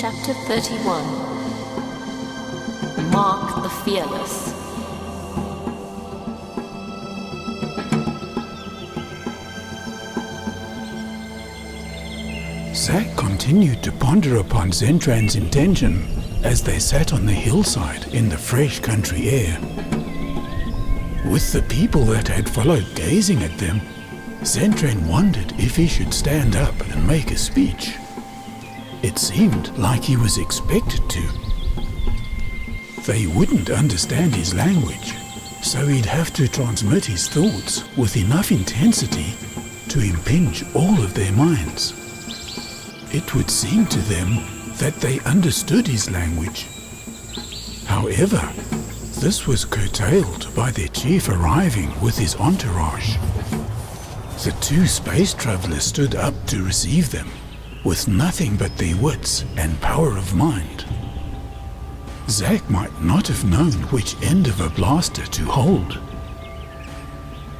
Chapter 31. Mark the Fearless. Zak continued to ponder upon Zentran's intention as they sat on the hillside in the fresh country air. With the people that had followed gazing at them, Zentran wondered if he should stand up and make a speech. It seemed like he was expected to. They wouldn't understand his language, so he'd have to transmit his thoughts with enough intensity to impinge all of their minds. It would seem to them that they understood his language. However, this was curtailed by their chief arriving with his entourage. The two space travelers stood up to receive them, with nothing but their wits and power of mind. Zak might not have known which end of a blaster to hold.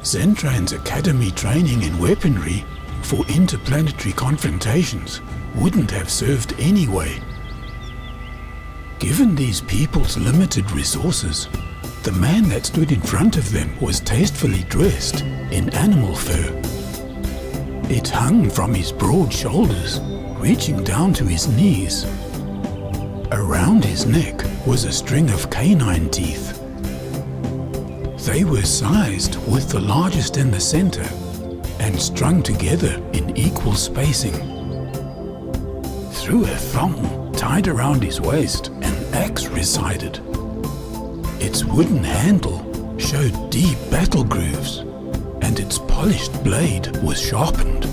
Zentran's academy training in weaponry for interplanetary confrontations wouldn't have served anyway. Given these people's limited resources, the man that stood in front of them was tastefully dressed in animal fur. It hung from his broad shoulders, reaching down to his knees. Around his neck was a string of canine teeth. They were sized with the largest in the center and strung together in equal spacing. Through a thong tied around his waist, an axe resided. Its wooden handle showed deep battle grooves, and its polished blade was sharpened.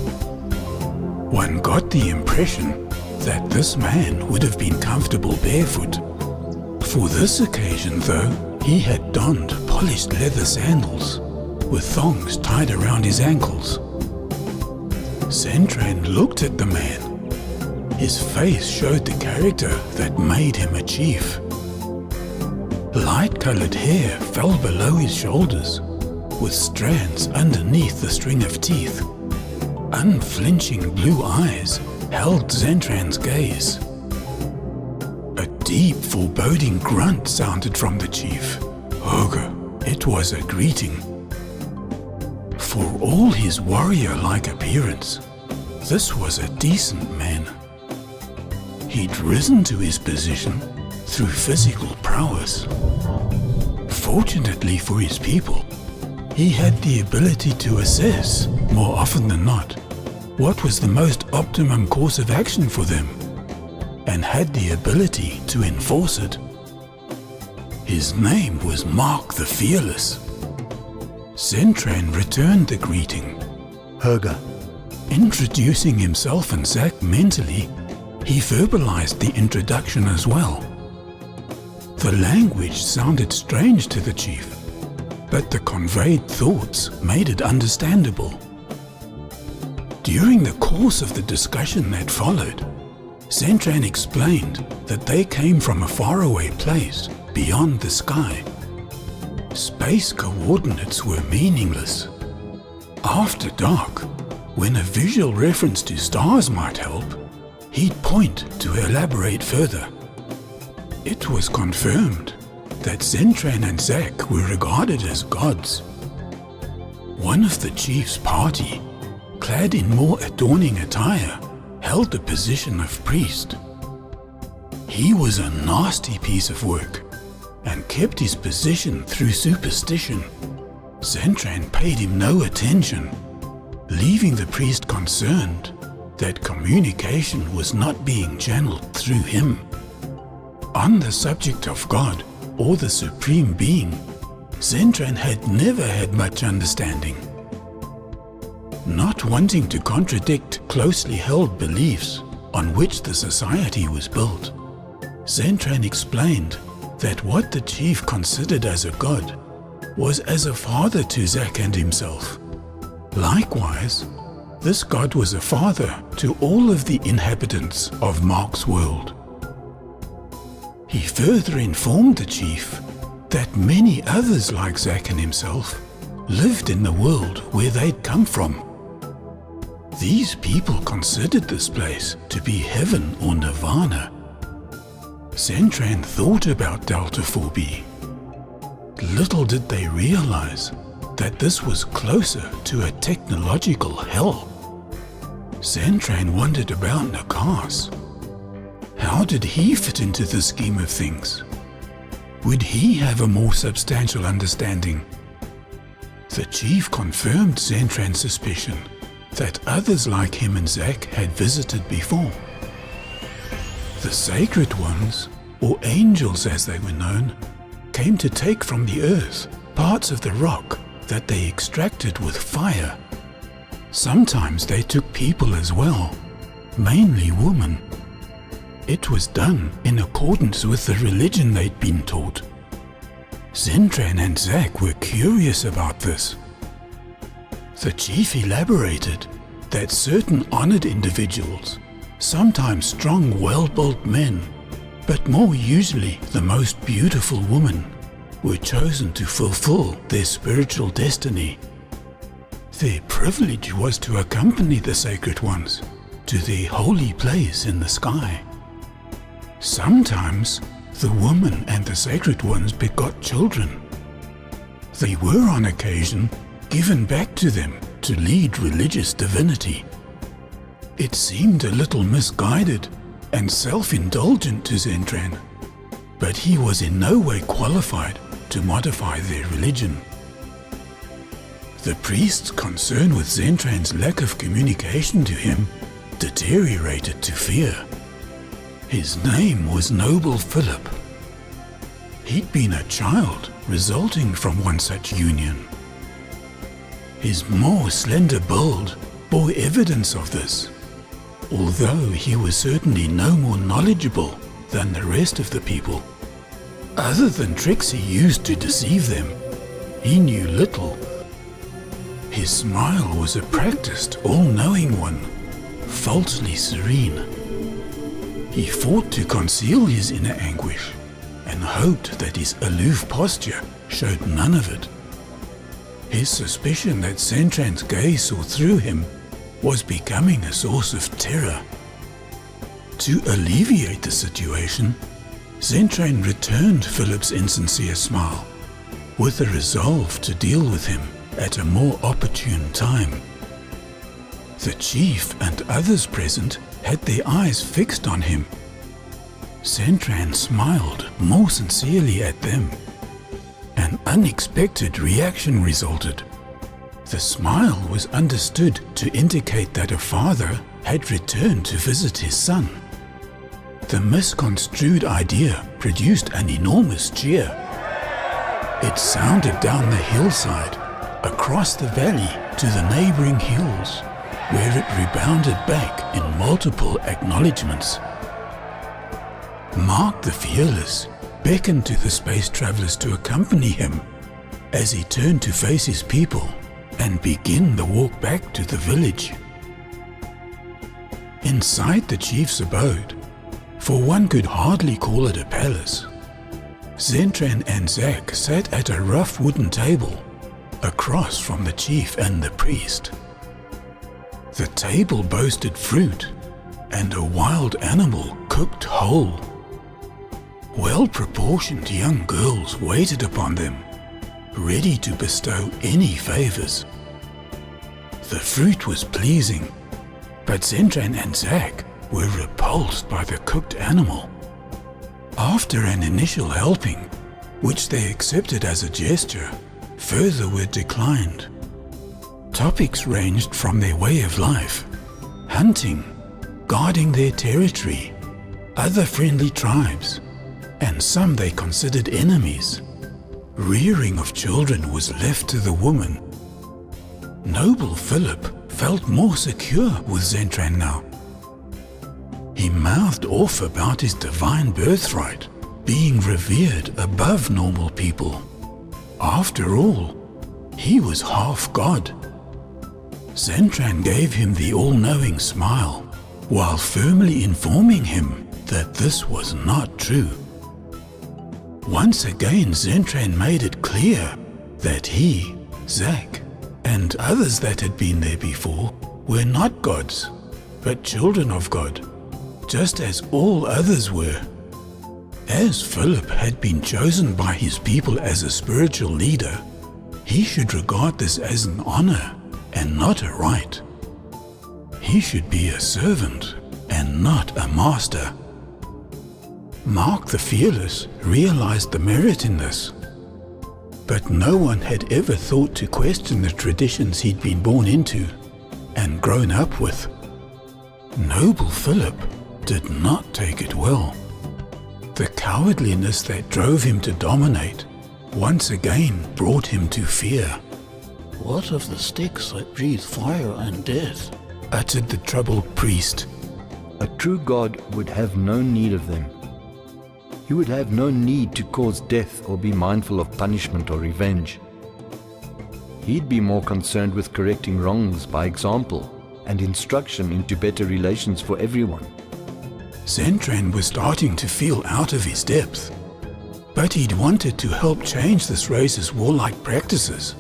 One got the impression that this man would have been comfortable barefoot. For this occasion, though, he had donned polished leather sandals with thongs tied around his ankles. Zentran looked at the man. His face showed the character that made him a chief. Light-colored hair fell below his shoulders, with strands underneath the string of teeth. Unflinching blue eyes held Zentran's gaze. A deep, foreboding grunt sounded from the chief. Hoga, it was a greeting. For all his warrior-like appearance, this was a decent man. He'd risen to his position through physical prowess. Fortunately for his people, he had the ability to assess, more often than not, what was the most optimum course of action for them, and had the ability to enforce it. His name was Mark the Fearless. Zentran returned the greeting. Herga. Introducing himself and Zak mentally, he verbalized the introduction as well. The language sounded strange to the chief, but the conveyed thoughts made it understandable. During the course of the discussion that followed, Zentran explained that they came from a faraway place beyond the sky. Space coordinates were meaningless. After dark, when a visual reference to stars might help, he'd point to elaborate further. It was confirmed that Zentran and Zak were regarded as gods. One of the chief's party, clad in more adorning attire, held the position of priest. He was a nasty piece of work and kept his position through superstition. Zentran paid him no attention, leaving the priest concerned that communication was not being channeled through him. On the subject of God or the Supreme Being, Zentran had never had much understanding. Not wanting to contradict closely held beliefs on which the society was built, Zentran explained that what the chief considered as a god was as a father to Zak and himself. Likewise, this god was a father to all of the inhabitants of Mark's world. He further informed the chief that many others like Zak and himself lived in the world where they'd come from. These people considered this place to be heaven or nirvana, Zentran thought about Delta 4b. Little did they realize that this was closer to a technological hell. Zentran wondered about Nakas. How did he fit into the scheme of things? Would he have a more substantial understanding? The chief confirmed Zentran's suspicion that others like him and Zak had visited before. The Sacred Ones, or angels as they were known, came to take from the earth parts of the rock that they extracted with fire. Sometimes they took people as well, mainly women. It was done in accordance with the religion they'd been taught. Zentran and Zak were curious about this. The chief elaborated that certain honored individuals, sometimes strong, well-built men, but more usually the most beautiful women, were chosen to fulfill their spiritual destiny. Their privilege was to accompany the Sacred Ones to their holy place in the sky. Sometimes the woman and the Sacred Ones begot children. They were on occasion given back to them to lead religious divinity. It seemed a little misguided and self-indulgent to Zentran, but he was in no way qualified to modify their religion. The priest's concern with Zentran's lack of communication to him deteriorated to fear. His name was Noble Philip. He'd been a child resulting from one such union. His more slender build bore evidence of this, although he was certainly no more knowledgeable than the rest of the people. Other than tricks he used to deceive them, he knew little. His smile was a practiced, all-knowing one, falsely serene. He fought to conceal his inner anguish and hoped that his aloof posture showed none of it. His suspicion that Zentran's gaze saw through him was becoming a source of terror. To alleviate the situation, Zentran returned Philip's insincere smile, with a resolve to deal with him at a more opportune time. The chief and others present had their eyes fixed on him. Zentran smiled more sincerely at them. An unexpected reaction resulted. The smile was understood to indicate that a father had returned to visit his son. The misconstrued idea produced an enormous cheer. It sounded down the hillside, across the valley to the neighboring hills, where it rebounded back in multiple acknowledgements. Mark the Fearless beckoned to the space travelers to accompany him as he turned to face his people and begin the walk back to the village. Inside the chief's abode, for one could hardly call it a palace, Zentran and Zak sat at a rough wooden table across from the chief and the priest. The table boasted fruit and a wild animal cooked whole. Well-proportioned young girls waited upon them, ready to bestow any favors. The fruit was pleasing, but Zentran and Zak were repulsed by the cooked animal. After an initial helping, which they accepted as a gesture, further were declined. Topics ranged from their way of life, hunting, guarding their territory, other friendly tribes, and some they considered enemies. Rearing of children was left to the woman. Noble Philip felt more secure with Zentran now. He mouthed off about his divine birthright, being revered above normal people. After all, he was half God. Zentran gave him the all-knowing smile, while firmly informing him that this was not true. Once again, Zentran made it clear that he, Zak, and others that had been there before were not gods, but children of God, just as all others were. As Philip had been chosen by his people as a spiritual leader, he should regard this as an honor and not a right. He should be a servant and not a master. Mark the Fearless realized the merit in this, but no one had ever thought to question the traditions he'd been born into and grown up with. Noble Philip did not take it well. The cowardliness that drove him to dominate once again brought him to fear. What of the sticks that breathe fire and death? Uttered the troubled priest. A true God would have no need of them. He would have no need to cause death or be mindful of punishment or revenge. He'd be more concerned with correcting wrongs by example and instruction into better relations for everyone. Zentran was starting to feel out of his depth, but he'd wanted to help change this race's warlike practices.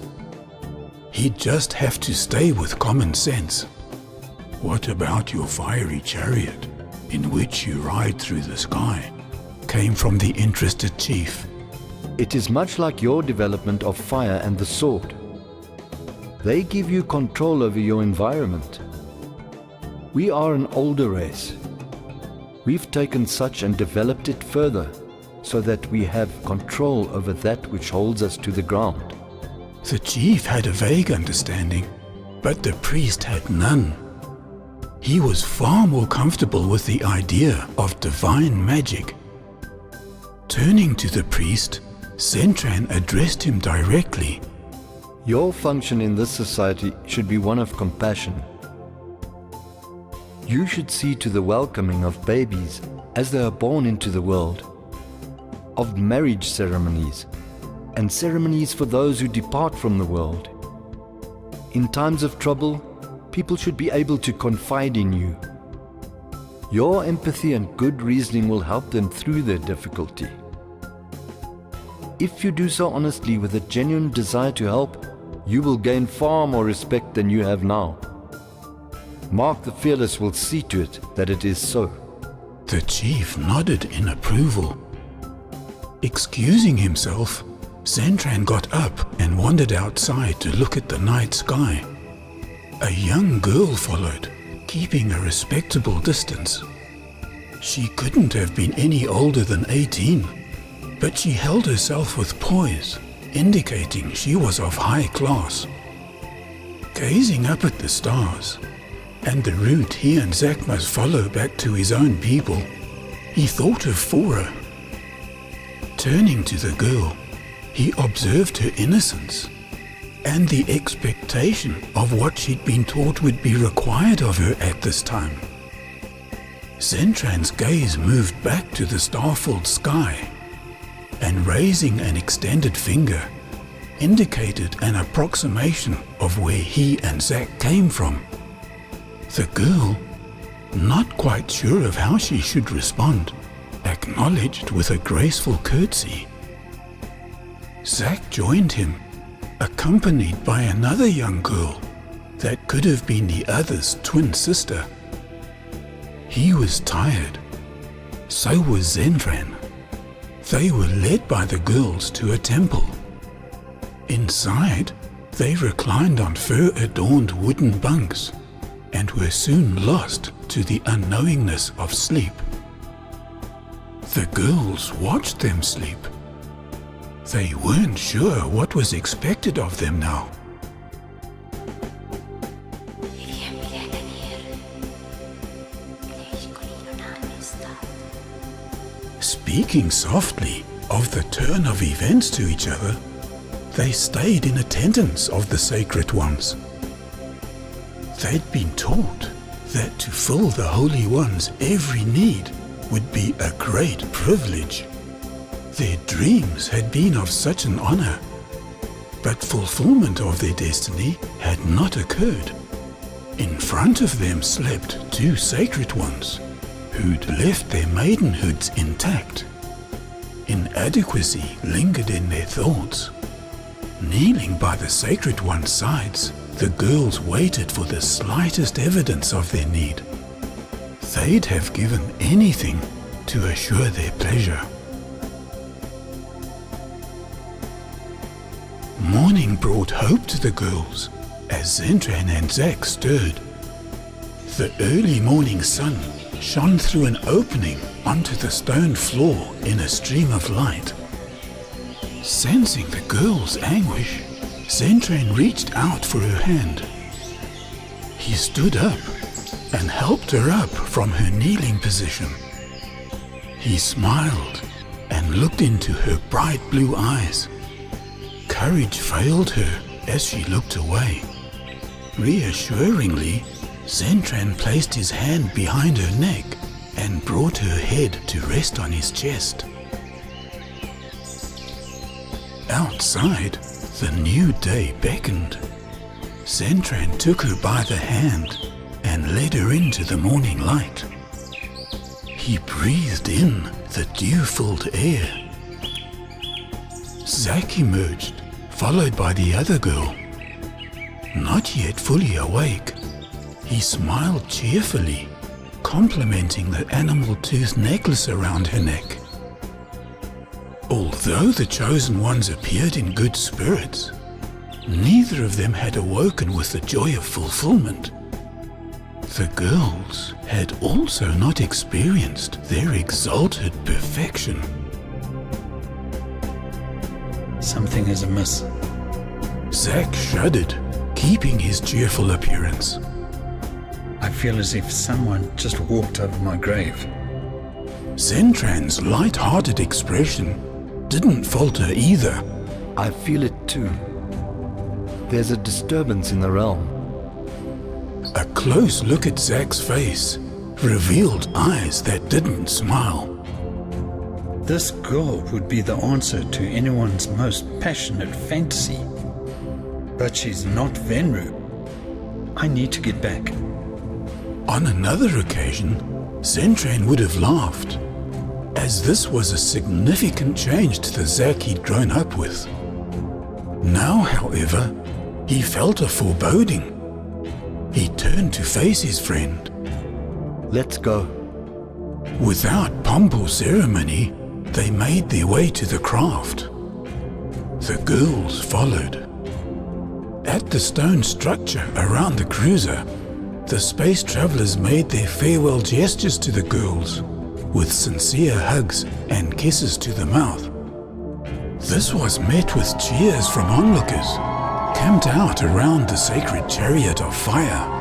He'd just have to stay with common sense. What about your fiery chariot, in which you ride through the sky? Came from the interested chief. It is much like your development of fire and the sword. They give you control over your environment. We are an older race. We've taken such and developed it further, so that we have control over that which holds us to the ground. The chief had a vague understanding, but the priest had none. He was far more comfortable with the idea of divine magic. Turning to the priest, Zentran addressed him directly. Your function in this society should be one of compassion. You should see to the welcoming of babies as they are born into the world, of marriage ceremonies, and ceremonies for those who depart from the world. In times of trouble, people should be able to confide in you. Your empathy and good reasoning will help them through their difficulty. If you do so honestly with a genuine desire to help, you will gain far more respect than you have now. Mark the Fearless will see to it that it is so. The chief nodded in approval. Excusing himself, Zentran got up and wandered outside to look at the night sky. A young girl followed, keeping a respectable distance. She couldn't have been any older than 18, but she held herself with poise, indicating she was of high class. Gazing up at the stars, and the route he and Zak must follow back to his own people, he thought of Fora. Turning to the girl, he observed her innocence and the expectation of what she'd been taught would be required of her at this time. Zentran's gaze moved back to the star-filled sky, and raising an extended finger, indicated an approximation of where he and Zak came from. The girl, not quite sure of how she should respond, acknowledged with a graceful curtsy. Zak joined him, accompanied by another young girl that could have been the other's twin sister. He was tired. So was Zentran. They were led by the girls to a temple. Inside, they reclined on fur-adorned wooden bunks and were soon lost to the unknowingness of sleep. The girls watched them sleep. They weren't sure what was expected of them now. Speaking softly of the turn of events to each other, they stayed in attendance of the sacred ones. They'd been taught that to fill the Holy One's every need would be a great privilege. Their dreams had been of such an honor, but fulfillment of their destiny had not occurred. In front of them slept two sacred ones, who'd left their maidenhoods intact. Inadequacy lingered in their thoughts. Kneeling by the sacred one's sides, the girls waited for the slightest evidence of their need. They'd have given anything to assure their pleasure. Morning brought hope to the girls as Zentran and Zak stirred. The early morning sun shone through an opening onto the stone floor in a stream of light. Sensing the girl's anguish, Zentran reached out for her hand. He stood up and helped her up from her kneeling position. He smiled and looked into her bright blue eyes. Courage failed her as she looked away. Reassuringly, Zentran placed his hand behind her neck and brought her head to rest on his chest. Outside, the new day beckoned. Zentran took her by the hand and led her into the morning light. He breathed in the dew-filled air. Zak emerged, followed by the other girl. Not yet fully awake, he smiled cheerfully, complimenting the animal tooth necklace around her neck. Although the chosen ones appeared in good spirits, neither of them had awoken with the joy of fulfillment. The girls had also not experienced their exalted perfection. Something is amiss. Zak shuddered, keeping his cheerful appearance. I feel as if someone just walked over my grave. Zentran's light-hearted expression didn't falter either. I feel it too. There's a disturbance in the realm. A close look at Zak's face revealed eyes that didn't smile. This girl would be the answer to anyone's most passionate fantasy. But she's not Venru. I need to get back. On another occasion, Zentran would have laughed, as this was a significant change to the Zak he'd grown up with. Now, however, he felt a foreboding. He turned to face his friend. Let's go. Without pomp or ceremony, they made their way to the craft. The girls followed. At the stone structure around the cruiser, the space travelers made their farewell gestures to the girls, with sincere hugs and kisses to the mouth. This was met with cheers from onlookers, camped out around the sacred chariot of fire.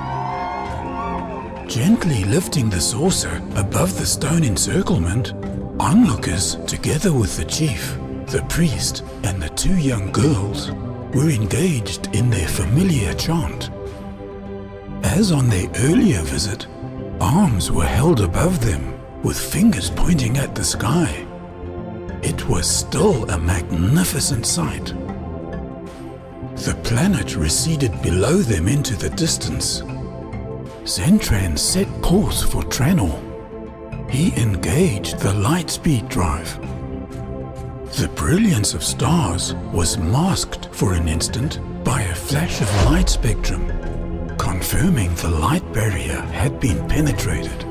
Gently lifting the saucer above the stone encirclement, onlookers, together with the chief, the priest, and the two young girls, were engaged in their familiar chant. As on their earlier visit, arms were held above them, with fingers pointing at the sky. It was still a magnificent sight. The planet receded below them into the distance. Zentran set course for Tranor. He engaged the lightspeed drive. The brilliance of stars was masked for an instant by a flash of light spectrum, confirming the light barrier had been penetrated.